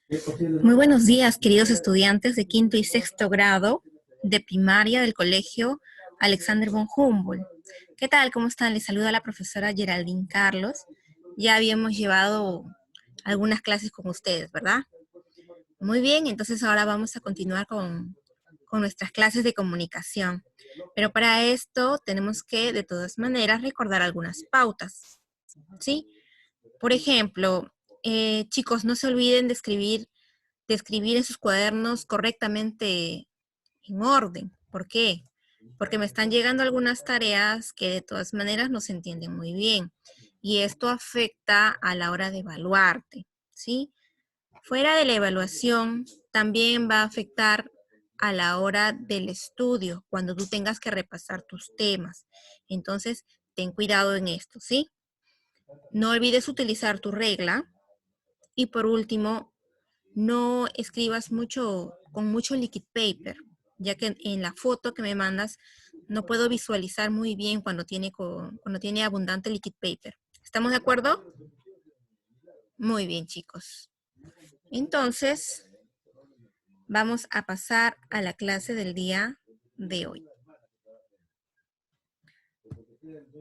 Muy buenos días, queridos estudiantes de quinto y sexto grado de primaria del Colegio Alexander von Humboldt. ¿Qué tal? ¿Cómo están? Les saluda la profesora Geraldine Carlos. Ya habíamos llevado algunas clases con ustedes, ¿verdad? Muy bien, entonces ahora vamos a continuar con nuestras clases de comunicación. Pero para esto tenemos que, de todas maneras, recordar algunas pautas, ¿sí? Por ejemplo, chicos, no se olviden de escribir en sus cuadernos correctamente en orden. ¿Por qué? Porque me están llegando algunas tareas que de todas maneras no se entienden muy bien. Y esto afecta a la hora de evaluarte, ¿sí? Fuera de la evaluación, también va a afectar a la hora del estudio, cuando tú tengas que repasar tus temas. Entonces, ten cuidado en esto, ¿sí? No olvides utilizar tu regla. Y por último, no escribas con mucho liquid paper, ya que en la foto que me mandas no puedo visualizar muy bien cuando tiene abundante liquid paper. ¿Estamos de acuerdo? Muy bien, chicos. Entonces, vamos a pasar a la clase del día de hoy.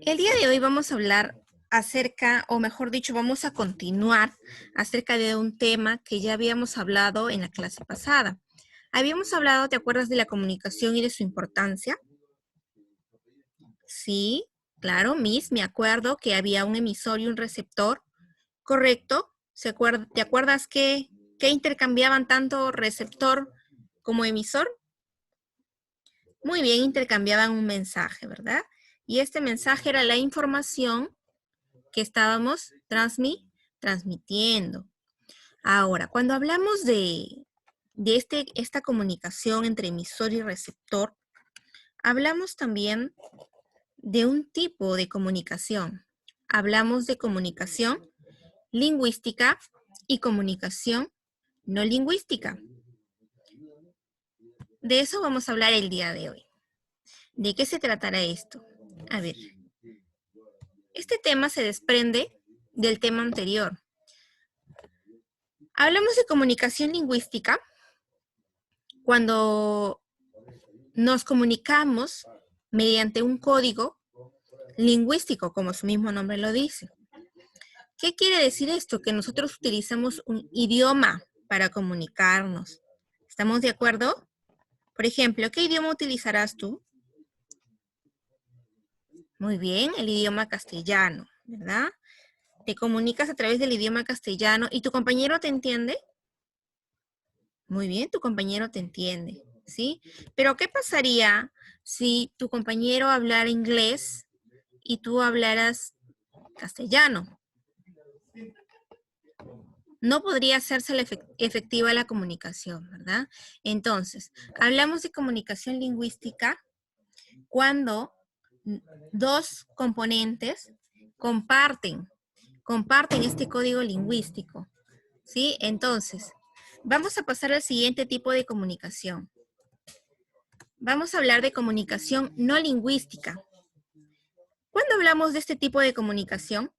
El día de hoy vamos a hablar acerca, o mejor dicho, vamos a continuar acerca de un tema que ya habíamos hablado en la clase pasada. Habíamos hablado, ¿te acuerdas de la comunicación y de su importancia? Sí, claro, Miss, me acuerdo que había un emisor y un receptor, ¿correcto? ¿Te acuerdas que intercambiaban tanto receptor como emisor? Muy bien, intercambiaban un mensaje, ¿verdad? Y este mensaje era la información que estábamos transmitiendo. Ahora, cuando hablamos de esta comunicación entre emisor y receptor, hablamos también de un tipo de comunicación. Hablamos de comunicación lingüística y comunicación no lingüística. De eso vamos a hablar el día de hoy. ¿De qué se tratará esto? A ver, este tema se desprende del tema anterior. Hablamos de comunicación lingüística cuando nos comunicamos mediante un código lingüístico, como su mismo nombre lo dice. ¿Qué quiere decir esto? Que nosotros utilizamos un idioma para comunicarnos. ¿Estamos de acuerdo? Por ejemplo, ¿qué idioma utilizarás tú? Muy bien, el idioma castellano, ¿verdad? Te comunicas a través del idioma castellano y tu compañero te entiende. Muy bien, tu compañero te entiende, ¿sí? Pero ¿qué pasaría si tu compañero hablara inglés y tú hablaras castellano? No podría hacerse efectiva la comunicación, ¿verdad? Entonces, hablamos de comunicación lingüística cuando dos componentes comparten este código lingüístico, ¿sí? Entonces, vamos a pasar al siguiente tipo de comunicación. Vamos a hablar de comunicación no lingüística. ¿Cuándo hablamos de este tipo de comunicación?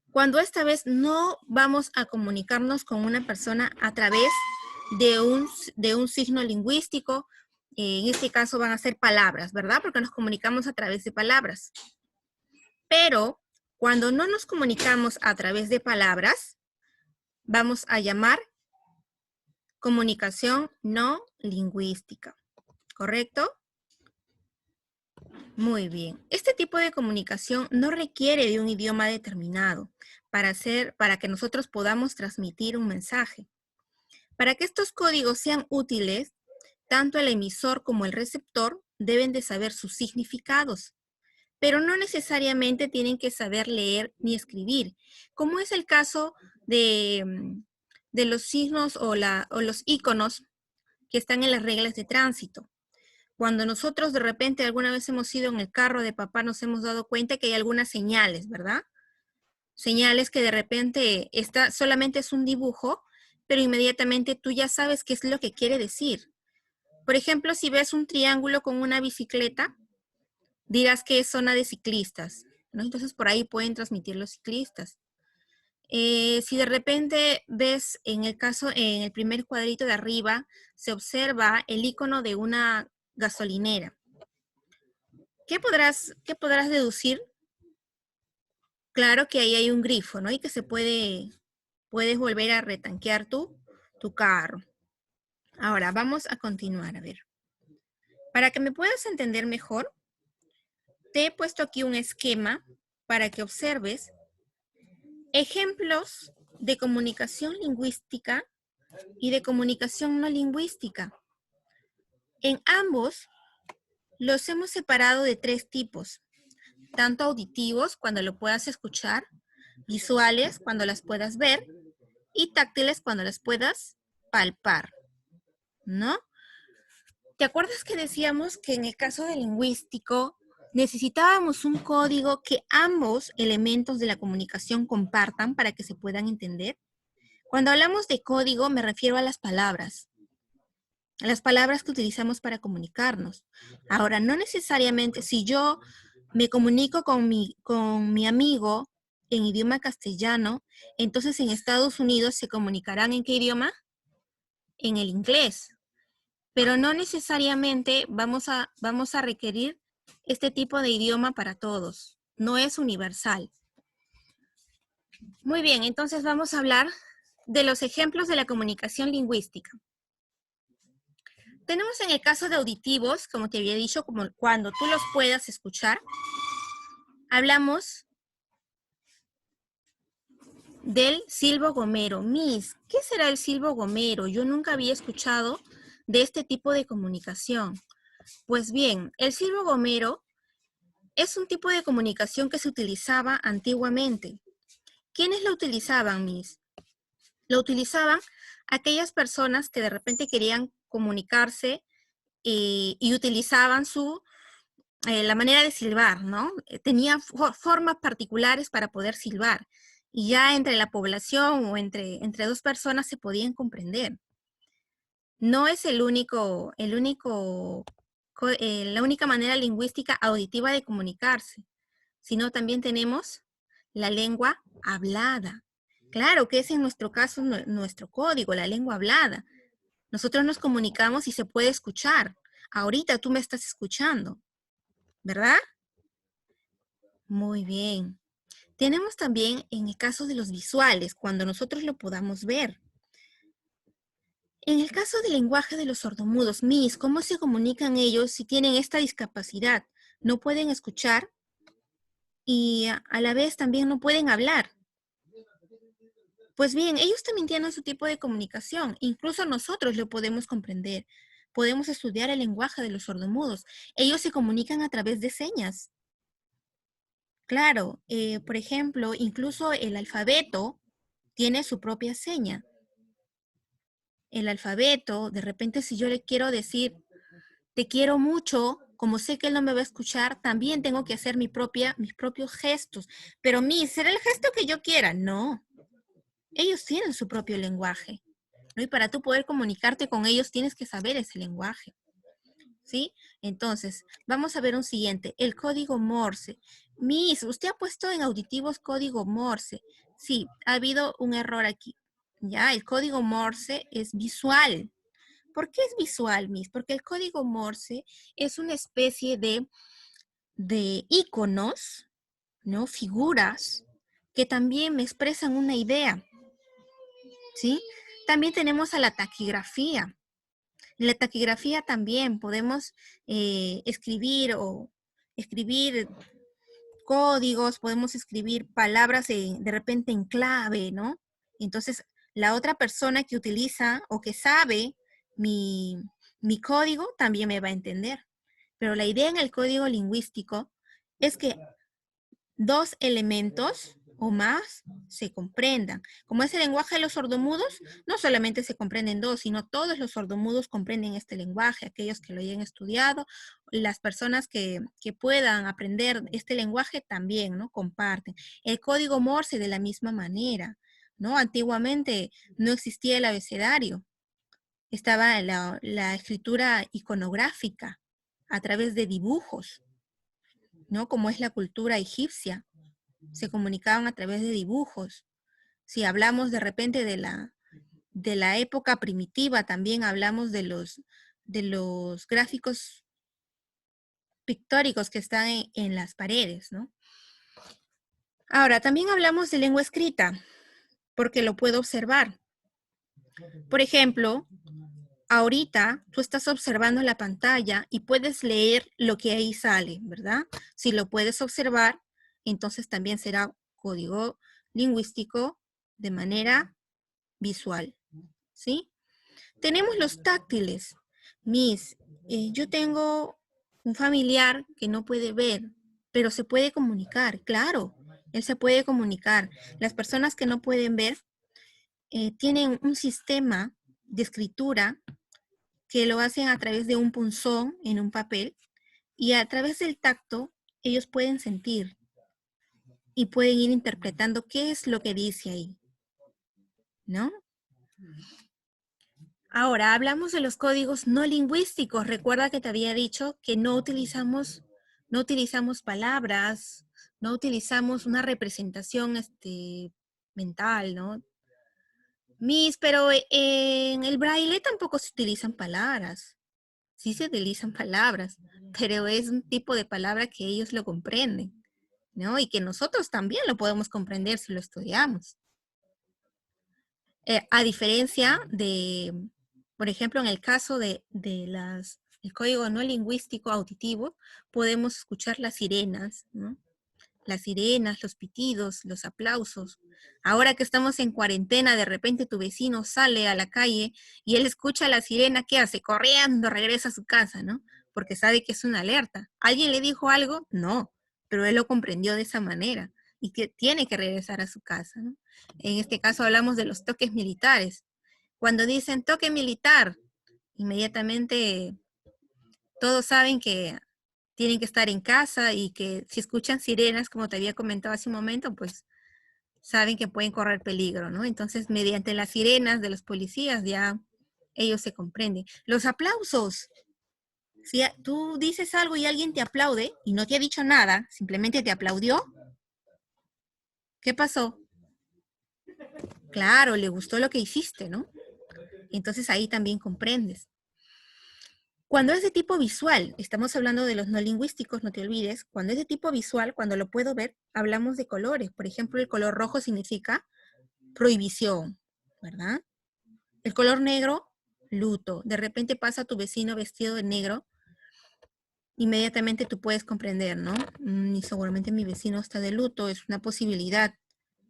Cuando esta vez no vamos a comunicarnos con una persona a través de un signo lingüístico, en este caso van a ser palabras, ¿verdad? Porque nos comunicamos a través de palabras. Pero cuando no nos comunicamos a través de palabras, vamos a llamar comunicación no lingüística, ¿correcto? Muy bien. Este tipo de comunicación no requiere de un idioma determinado para que nosotros podamos transmitir un mensaje. Para que estos códigos sean útiles, tanto el emisor como el receptor deben de saber sus significados, pero no necesariamente tienen que saber leer ni escribir, como es el caso de los signos o los iconos que están en las reglas de tránsito. Cuando nosotros de repente alguna vez hemos ido en el carro de papá, nos hemos dado cuenta que hay algunas señales, ¿verdad? Señales que de repente solamente es un dibujo, pero inmediatamente tú ya sabes qué es lo que quiere decir. Por ejemplo, si ves un triángulo con una bicicleta, dirás que es zona de ciclistas, ¿no? Entonces por ahí pueden transmitir los ciclistas. Si de repente ves en el caso, en el primer cuadrito de arriba, se observa el icono de una gasolinera. ¿Qué podrás deducir? Claro que ahí hay un grifo, ¿no? Y que puedes volver a retanquear tu carro. Ahora, vamos a continuar, a ver. Para que me puedas entender mejor, te he puesto aquí un esquema para que observes ejemplos de comunicación lingüística y de comunicación no lingüística. En ambos los hemos separado de 3 tipos, tanto auditivos, cuando lo puedas escuchar, visuales, cuando las puedas ver, y táctiles, cuando las puedas palpar, ¿no? ¿Te acuerdas que decíamos que en el caso del lingüístico necesitábamos un código que ambos elementos de la comunicación compartan para que se puedan entender? Cuando hablamos de código me refiero a las palabras que utilizamos para comunicarnos. Ahora, no necesariamente si yo me comunico con mi amigo en idioma castellano, entonces en Estados Unidos se comunicarán ¿en qué idioma? En el inglés. Pero no necesariamente vamos a requerir este tipo de idioma para todos. No es universal. Muy bien, entonces vamos a hablar de los ejemplos de la comunicación lingüística. Tenemos en el caso de auditivos, como te había dicho, como cuando tú los puedas escuchar, hablamos del silbo gomero. Miss, ¿qué será el silbo gomero? Yo nunca había escuchado de este tipo de comunicación. Pues bien, el silbo gomero es un tipo de comunicación que se utilizaba antiguamente. ¿Quiénes lo utilizaban, Miss? Lo utilizaban aquellas personas que de repente querían comunicarse y utilizaban la manera de silbar, ¿no? Tenía formas particulares para poder silbar. Y ya entre la población o entre 2 personas se podían comprender. No es la única manera lingüística auditiva de comunicarse, sino también tenemos la lengua hablada. Claro que es en nuestro caso nuestro código, la lengua hablada. Nosotros nos comunicamos y se puede escuchar. Ahorita tú me estás escuchando, ¿verdad? Muy bien. Tenemos también en el caso de los visuales, cuando nosotros lo podamos ver. En el caso del lenguaje de los sordomudos, Miss, ¿cómo se comunican ellos si tienen esta discapacidad? No pueden escuchar y a la vez también no pueden hablar. Pues bien, ellos también tienen su tipo de comunicación. Incluso nosotros lo podemos comprender. Podemos estudiar el lenguaje de los sordomudos. Ellos se comunican a través de señas. Claro, por ejemplo, incluso el alfabeto tiene su propia seña. El alfabeto, de repente si yo le quiero decir, te quiero mucho, como sé que él no me va a escuchar, también tengo que hacer mis propios gestos. Pero ¿será el gesto que yo quiera? No. Ellos tienen su propio lenguaje, ¿no? Y para tú poder comunicarte con ellos tienes que saber ese lenguaje, ¿sí? Entonces, vamos a ver un siguiente, el código Morse. Miss, usted ha puesto en auditivos código Morse. Sí, ha habido un error aquí. Ya, el código Morse es visual. ¿Por qué es visual, Miss? Porque el código Morse es una especie de iconos, ¿no? Figuras que también me expresan una idea, ¿sí? También tenemos a la taquigrafía. En la taquigrafía también podemos escribir códigos, podemos escribir palabras de repente en clave, ¿no? Entonces, la otra persona que utiliza o que sabe mi, mi código también me va a entender. Pero la idea en el código lingüístico es que 2 elementos o más se comprendan. Como es el lenguaje de los sordomudos, no solamente se comprenden 2, sino todos los sordomudos comprenden este lenguaje, aquellos que lo hayan estudiado, las personas que puedan aprender este lenguaje también, ¿no? Comparten. El código Morse de la misma manera, ¿no? Antiguamente no existía el abecedario, estaba la escritura iconográfica a través de dibujos, ¿no? Como es la cultura egipcia, se comunicaban a través de dibujos. Si hablamos de repente de la época primitiva, también hablamos de los gráficos pictóricos que están en las paredes, ¿no? Ahora, también hablamos de lengua escrita, porque lo puedo observar. Por ejemplo, ahorita tú estás observando la pantalla y puedes leer lo que ahí sale, ¿verdad? Si lo puedes observar, entonces también será código lingüístico de manera visual, ¿sí? Tenemos los táctiles. Yo tengo un familiar que no puede ver, pero se puede comunicar, claro, él se puede comunicar. Las personas que no pueden ver tienen un sistema de escritura que lo hacen a través de un punzón en un papel y a través del tacto ellos pueden sentir y pueden ir interpretando qué es lo que dice ahí, ¿no? Ahora, hablamos de los códigos no lingüísticos. Recuerda que te había dicho que no utilizamos palabras, no utilizamos una representación mental, ¿no? Pero en el braille tampoco se utilizan palabras. Sí se utilizan palabras, pero es un tipo de palabra que ellos lo comprenden, ¿no? Y que nosotros también lo podemos comprender si lo estudiamos. A diferencia de, por ejemplo, en el caso el código no lingüístico auditivo, podemos escuchar las sirenas, ¿no? Las sirenas, los pitidos, los aplausos. Ahora que estamos en cuarentena, de repente tu vecino sale a la calle y él escucha la sirena, ¿qué hace? Corriendo, regresa a su casa, ¿no? Porque sabe que es una alerta. ¿Alguien le dijo algo? No, pero él lo comprendió de esa manera y que tiene que regresar a su casa, ¿no? En este caso hablamos de los toques militares. Cuando dicen toque militar, inmediatamente todos saben que tienen que estar en casa y que si escuchan sirenas, como te había comentado hace un momento, pues saben que pueden correr peligro, ¿no? Entonces, mediante las sirenas de los policías ya ellos se comprenden. Los aplausos. Si tú dices algo y alguien te aplaude y no te ha dicho nada, simplemente te aplaudió, ¿qué pasó? Claro, le gustó lo que hiciste, ¿no? Entonces ahí también comprendes. Cuando es de tipo visual, estamos hablando de los no lingüísticos, no te olvides, cuando es de tipo visual, cuando lo puedo ver, hablamos de colores. Por ejemplo, el color rojo significa prohibición, ¿verdad? El color negro, luto. De repente pasa tu vecino vestido de negro, inmediatamente tú puedes comprender, ¿no? Y seguramente mi vecino está de luto, es una posibilidad,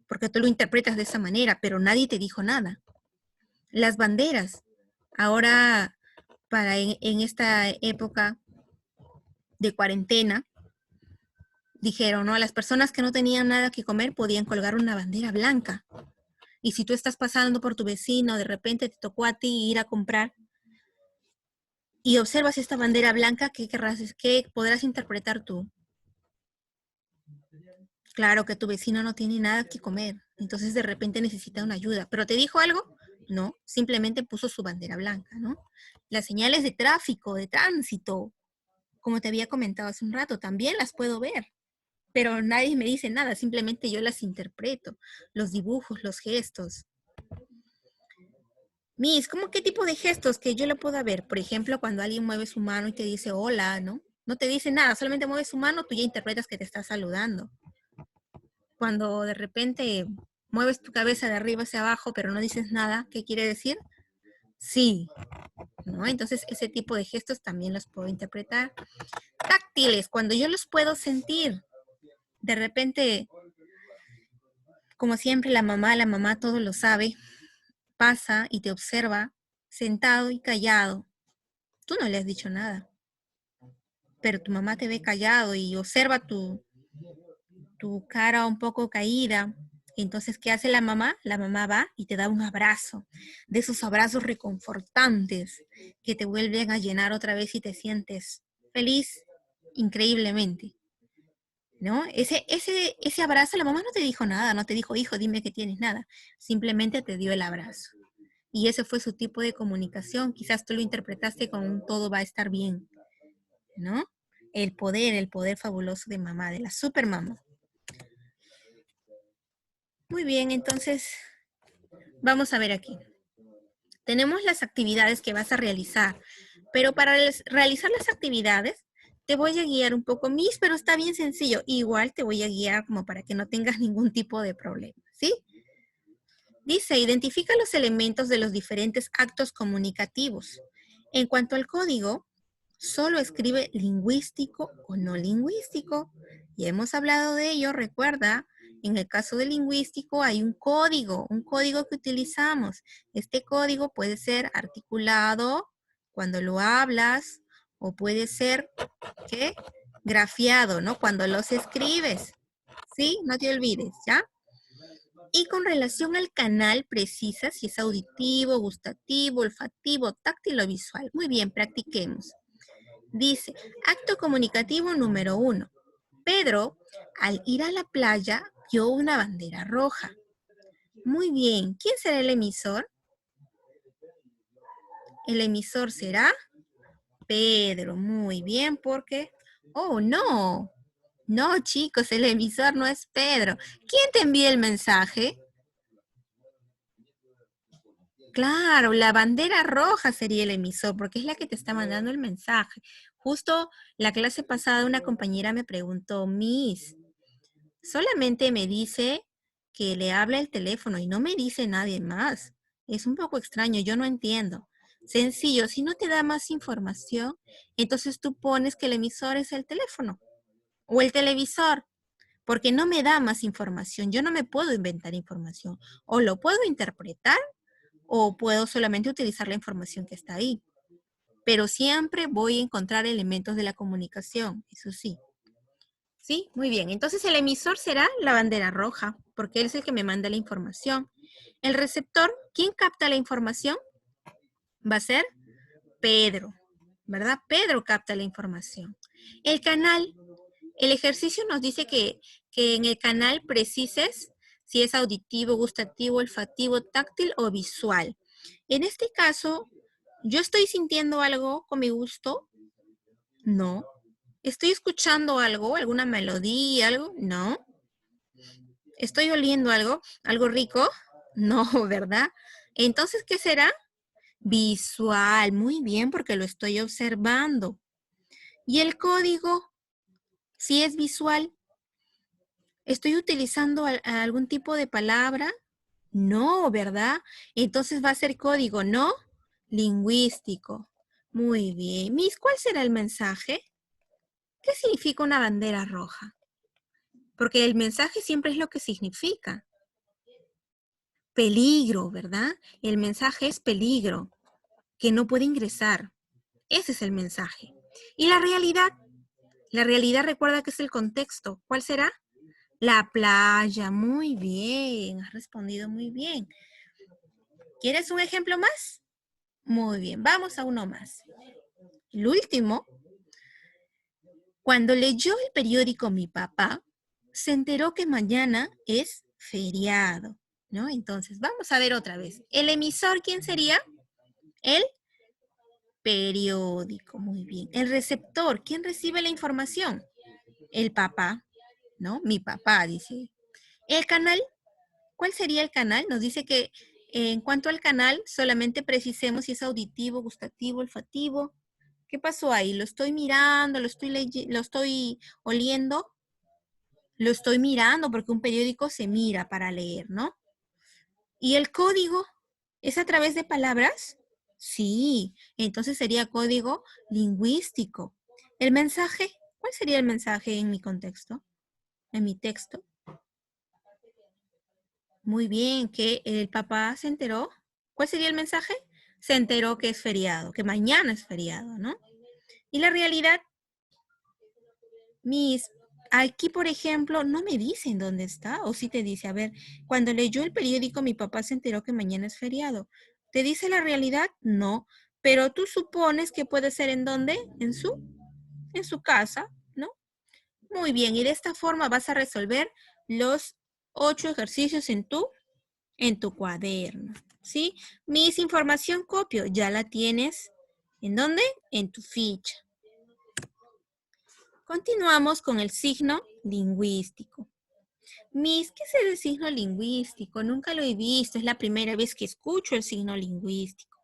porque tú lo interpretas de esa manera, pero nadie te dijo nada. Las banderas. Ahora, en esta época de cuarentena, dijeron, ¿no? A las personas que no tenían nada que comer podían colgar una bandera blanca. Y si tú estás pasando por tu vecino, de repente te tocó a ti ir a comprar y observas esta bandera blanca, ¿qué podrás interpretar tú? Claro que tu vecino no tiene nada que comer, entonces de repente necesita una ayuda. ¿Pero te dijo algo? No, simplemente puso su bandera blanca, ¿no? Las señales de tráfico, de tránsito, como te había comentado hace un rato, también las puedo ver. Pero nadie me dice nada, simplemente yo las interpreto, los dibujos, los gestos. ¿Cómo qué tipo de gestos que yo lo pueda ver? Por ejemplo, cuando alguien mueve su mano y te dice hola, ¿no? No te dice nada, solamente mueve su mano, tú ya interpretas que te está saludando. Cuando de repente mueves tu cabeza de arriba hacia abajo, pero no dices nada, ¿qué quiere decir? Sí, ¿no? Entonces ese tipo de gestos también los puedo interpretar. Táctiles, cuando yo los puedo sentir. De repente, como siempre, la mamá todo lo sabe, pasa y te observa sentado y callado. Tú no le has dicho nada, pero tu mamá te ve callado y observa tu cara un poco caída. Entonces, ¿qué hace la mamá? La mamá va y te da un abrazo, de esos abrazos reconfortantes que te vuelven a llenar otra vez y te sientes feliz increíblemente, ¿no? Ese abrazo, la mamá no te dijo nada, no te dijo, hijo, dime que tienes nada, simplemente te dio el abrazo. Y ese fue su tipo de comunicación. Quizás tú lo interpretaste con un todo va a estar bien, ¿no? El poder fabuloso de mamá, de la super mamá. Muy bien, entonces Vamos a ver aquí. Tenemos las actividades que vas a realizar, pero para realizar las actividades te voy a guiar un poco, Miss, pero está bien sencillo. Igual te voy a guiar como para que no tengas ningún tipo de problema, ¿sí? Dice, identifica los elementos de los diferentes actos comunicativos. En cuanto al código, solo escribe lingüístico o no lingüístico. Ya hemos hablado de ello, recuerda, en el caso de lingüístico hay un código que utilizamos. Este código puede ser articulado cuando lo hablas o puede ser, ¿qué? Grafiado, ¿no? Cuando los escribes. ¿Sí? No te olvides, ¿ya? Y con relación al canal, precisa si es auditivo, gustativo, olfativo, táctil o visual. Muy bien, practiquemos. Dice, acto comunicativo número 1. Pedro, al ir a la playa, vio una bandera roja. Muy bien, ¿quién será el emisor? El emisor será Pedro. Muy bien, porque... Oh, no. No, chicos, el emisor no es Pedro. ¿Quién te envía el mensaje? Claro, la bandera roja sería el emisor, porque es la que te está mandando el mensaje. Justo la clase pasada una compañera me preguntó, Miss, solamente me dice que le habla el teléfono y no me dice nadie más. Es un poco extraño, yo no entiendo. Sencillo, si no te da más información, entonces tú pones que el emisor es el teléfono o el televisor, porque no me da más información. Yo no me puedo inventar información. O lo puedo interpretar o puedo solamente utilizar la información que está ahí. Pero siempre voy a encontrar elementos de la comunicación, eso sí. ¿Sí? Muy bien. Entonces el emisor será la bandera roja, porque él es el que me manda la información. El receptor, ¿quién capta la información? Va a ser Pedro, ¿verdad? Pedro capta la información. El canal, el ejercicio nos dice que en el canal precises si es auditivo, gustativo, olfativo, táctil o visual. En este caso, ¿yo estoy sintiendo algo con mi gusto? No. ¿Estoy escuchando algo, alguna melodía, algo? No. ¿Estoy oliendo algo, algo rico? No, ¿verdad? Entonces, ¿qué será? Visual, muy bien, porque lo estoy observando. ¿Y el código? Si es visual, ¿estoy utilizando algún tipo de palabra? No, ¿verdad? Entonces va a ser código, ¿no? Lingüístico. Muy bien. Miss, ¿cuál será el mensaje? ¿Qué significa una bandera roja? Porque el mensaje siempre es lo que significa. Peligro, ¿verdad? El mensaje es peligro, que no puede ingresar. Ese es el mensaje. Y la realidad recuerda que es el contexto. ¿Cuál será? La playa. Muy bien, has respondido muy bien. ¿Quieres un ejemplo más? Muy bien, vamos a uno más. El último, cuando leyó el periódico mi papá, se enteró que mañana es feriado, ¿no? Entonces, vamos a ver otra vez. ¿El emisor quién sería? El periódico, muy bien. ¿El receptor quién recibe la información? El papá, ¿no? Mi papá, dice. ¿El canal? ¿Cuál sería el canal? Nos dice que en cuanto al canal, solamente precisemos si es auditivo, gustativo, olfativo. ¿Qué pasó ahí? ¿Lo estoy mirando? ¿Lo estoy oliendo? Lo estoy mirando porque un periódico se mira para leer, ¿no? ¿Y el código es a través de palabras? Sí, entonces sería código lingüístico. ¿El mensaje? ¿Cuál sería el mensaje en mi contexto? En mi texto. Muy bien, que el papá se enteró. ¿Cuál sería el mensaje? Se enteró que es feriado, que mañana es feriado, ¿no? Y la realidad, mis, aquí por ejemplo, no me dicen dónde está, o sí te dice, a ver, cuando leyó el periódico mi papá se enteró que mañana es feriado. ¿Te dice la realidad? No, pero tú supones que puede ser en dónde, en su casa, ¿no? Muy bien, y de esta forma vas a resolver los 8 ejercicios en tu cuaderno, ¿sí? Mis información copio, ya la tienes. ¿En dónde? En tu ficha. Continuamos con el signo lingüístico. Miss, ¿qué es el signo lingüístico? Nunca lo he visto, es la primera vez que escucho el signo lingüístico.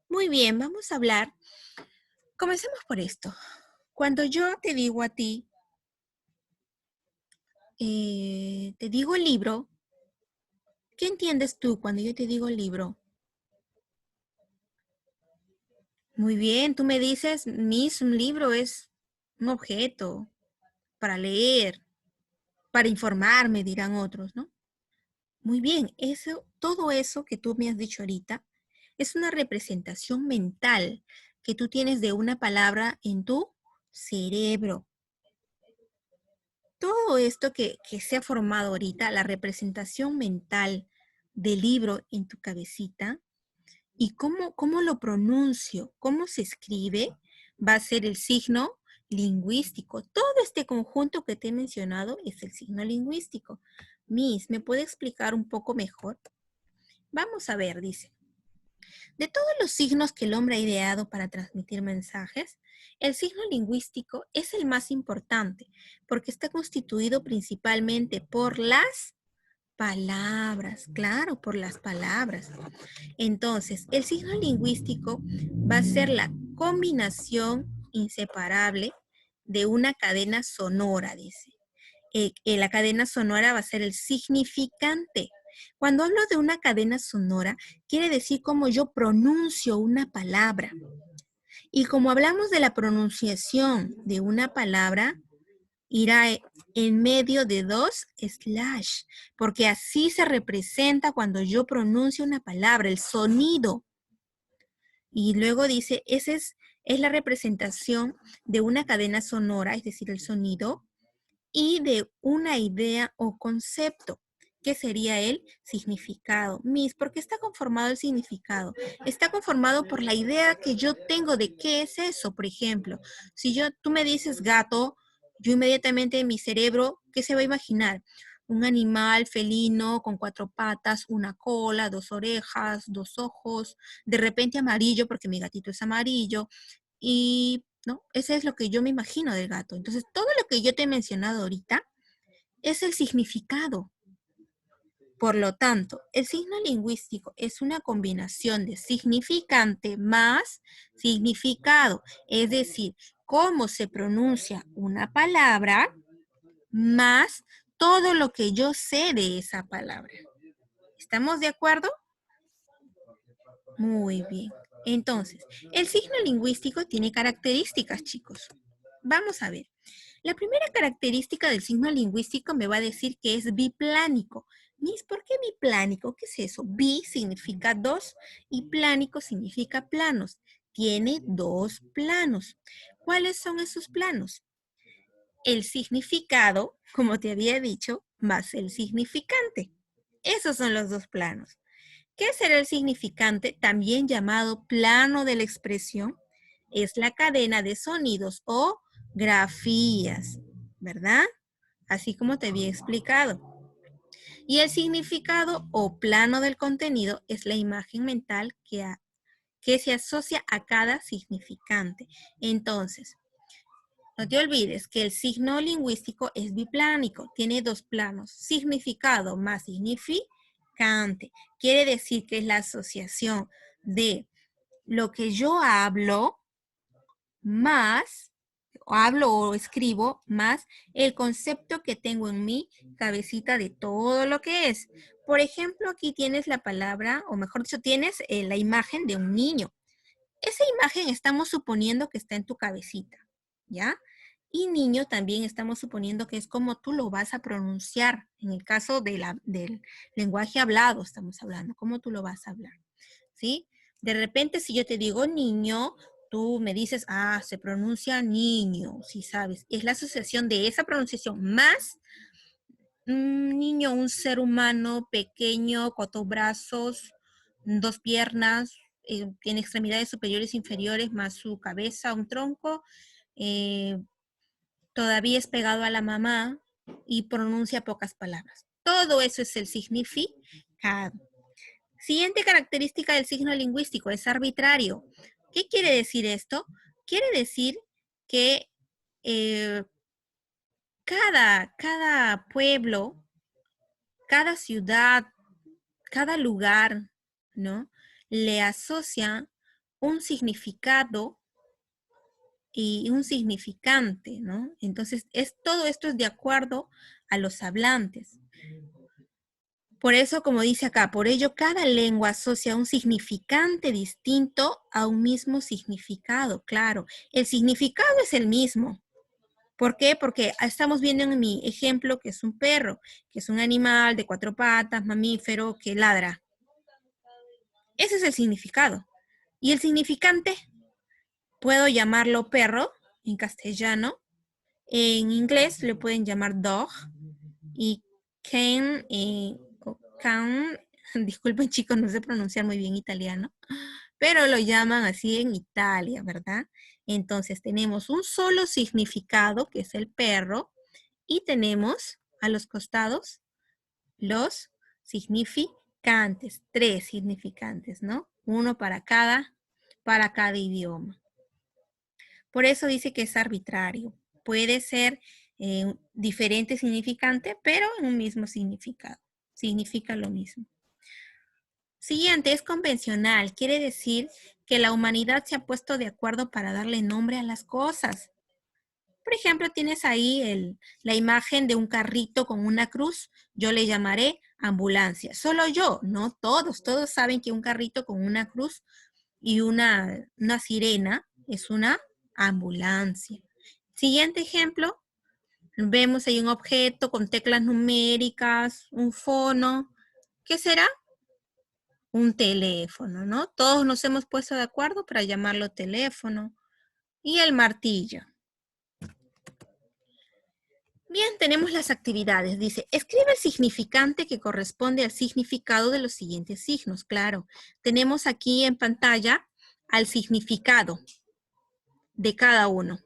Muy bien, vamos a hablar. Comencemos por esto. Cuando yo te digo a ti, te digo libro, ¿qué entiendes tú cuando yo te digo libro? Muy bien, tú me dices, Miss, un libro es un objeto para leer, para informarme, dirán otros, ¿no? Muy bien, eso, todo eso que tú me has dicho ahorita es una representación mental que tú tienes de una palabra en tu cerebro. Todo esto que se ha formado ahorita, la representación mental del libro en tu cabecita y cómo lo pronuncio, cómo se escribe, va a ser el signo lingüístico. Todo este conjunto que te he mencionado es el signo lingüístico. Miss, ¿me puede explicar un poco mejor? Vamos a ver, dice. De todos los signos que el hombre ha ideado para transmitir mensajes, el signo lingüístico es el más importante porque está constituido principalmente por las palabras, claro, por las palabras. Entonces, el signo lingüístico va a ser la combinación inseparable de una cadena sonora, dice. La cadena sonora va a ser el significante. Cuando hablo de una cadena sonora, quiere decir cómo yo pronuncio una palabra. Y como hablamos de la pronunciación de una palabra, irá en medio de dos slash, porque así se representa cuando yo pronuncio una palabra, el sonido. Y luego dice, es la representación de una cadena sonora, es decir, el sonido, y de una idea o concepto, que sería el significado. Miss, ¿por qué está conformado el significado? Está conformado por la idea que yo tengo de qué es eso. Por ejemplo, si tú me dices gato, yo inmediatamente en mi cerebro, ¿qué se va a imaginar? Un animal felino con cuatro patas, una cola, dos orejas, dos ojos, de repente amarillo porque mi gatito es amarillo, y ¿no? Ese es lo que yo me imagino del gato. Entonces, todo lo que yo te he mencionado ahorita es el significado. Por lo tanto, el signo lingüístico es una combinación de significante más significado, es decir, cómo se pronuncia una palabra más todo lo que yo sé de esa palabra. ¿Estamos de acuerdo? Muy bien. Entonces, el signo lingüístico tiene características, chicos. Vamos a ver. La primera característica del signo lingüístico me va a decir que es biplánico. Miss, ¿por qué biplánico? ¿Qué es eso? Bi significa dos y plánico significa planos. Tiene dos planos. ¿Cuáles son esos planos? El significado, como te había dicho, más el significante. Esos son los dos planos. ¿Qué será el significante? También llamado plano de la expresión. Es la cadena de sonidos o grafías, ¿verdad? Así como te había explicado. Y el significado o plano del contenido es la imagen mental que se asocia a cada significante. Entonces, no te olvides que el signo lingüístico es biplánico, tiene dos planos, significado más significante. Quiere decir que es la asociación de lo que yo hablo más, o hablo o escribo más el concepto que tengo en mi cabecita de todo lo que es. Por ejemplo, aquí tienes la palabra, o mejor dicho, tienes la imagen de un niño. Esa imagen estamos suponiendo que está en tu cabecita, ¿ya? Y niño también estamos suponiendo que es como tú lo vas a pronunciar. En el caso del lenguaje hablado estamos hablando, cómo tú lo vas a hablar, ¿sí? De repente si yo te digo niño, tú me dices, ah, se pronuncia niño, sí sabes. Es la asociación de esa pronunciación más un niño, un ser humano pequeño, cuatro brazos, dos piernas, tiene extremidades superiores e inferiores, más su cabeza, un tronco, eh, todavía es pegado a la mamá y pronuncia pocas palabras. Todo eso es el significado. Siguiente característica del signo lingüístico es arbitrario. ¿Qué quiere decir esto? Quiere decir que cada pueblo cada ciudad, cada lugar, ¿no? Le asocia un significado y un significante, ¿no? Entonces, todo esto es de acuerdo a los hablantes. Por eso, como dice acá, por ello cada lengua asocia un significante distinto a un mismo significado. Claro, el significado es el mismo. ¿Por qué? Porque estamos viendo en mi ejemplo que es un perro, que es un animal de 4 patas, mamífero, que ladra. Ese es el significado. ¿Y el significante? Puedo llamarlo perro en castellano. En inglés le pueden llamar dog. Y can, disculpen chicos, no sé pronunciar muy bien italiano, pero lo llaman así en Italia, ¿verdad? Entonces tenemos un solo significado, que es el perro, y tenemos a los costados los significantes, 3 significantes, ¿no? Uno para cada idioma. Por eso dice que es arbitrario. Puede ser diferente significante, pero en un mismo significado. Significa lo mismo. Siguiente, es convencional. Quiere decir que la humanidad se ha puesto de acuerdo para darle nombre a las cosas. Por ejemplo, tienes ahí la imagen de un carrito con una cruz. Yo le llamaré ambulancia. Solo yo, no todos. Todos saben que un carrito con una cruz y una sirena es una ambulancia. Siguiente ejemplo, vemos ahí un objeto con teclas numéricas, un fono. ¿Qué será? Un teléfono, ¿no? Todos nos hemos puesto de acuerdo para llamarlo teléfono. Y el martillo. Bien, tenemos las actividades. Dice, escribe el significante que corresponde al significado de los siguientes signos. Claro, tenemos aquí en pantalla al significado de cada uno.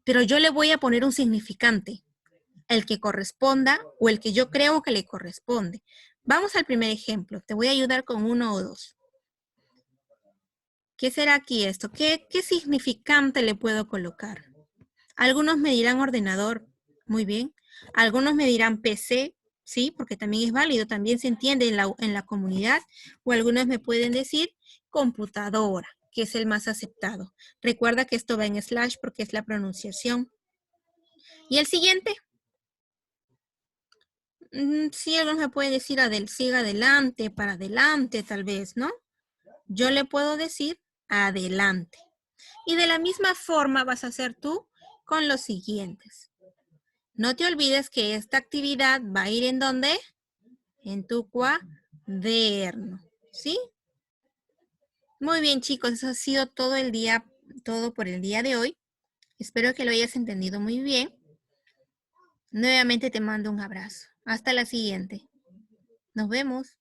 Pero yo le voy a poner un significante, el que corresponda o el que yo creo que le corresponde. Vamos al primer ejemplo. Te voy a ayudar con 1 o 2. ¿Qué será aquí esto? ¿Qué significante le puedo colocar? Algunos me dirán ordenador, muy bien. Algunos me dirán PC, sí, porque también es válido, también se entiende en la comunidad. O algunos me pueden decir computadora, que es el más aceptado. Recuerda que esto va en slash porque es la pronunciación. ¿Y el siguiente? Sí, algunos me pueden decir siga adelante, para adelante tal vez, ¿no? Yo le puedo decir adelante. Y de la misma forma vas a hacer tú con los siguientes. No te olvides que esta actividad va a ir ¿en dónde? En tu cuaderno, ¿sí? Muy bien, chicos, eso ha sido todo por el día de hoy. Espero que lo hayas entendido muy bien. Nuevamente te mando un abrazo. Hasta la siguiente. Nos vemos.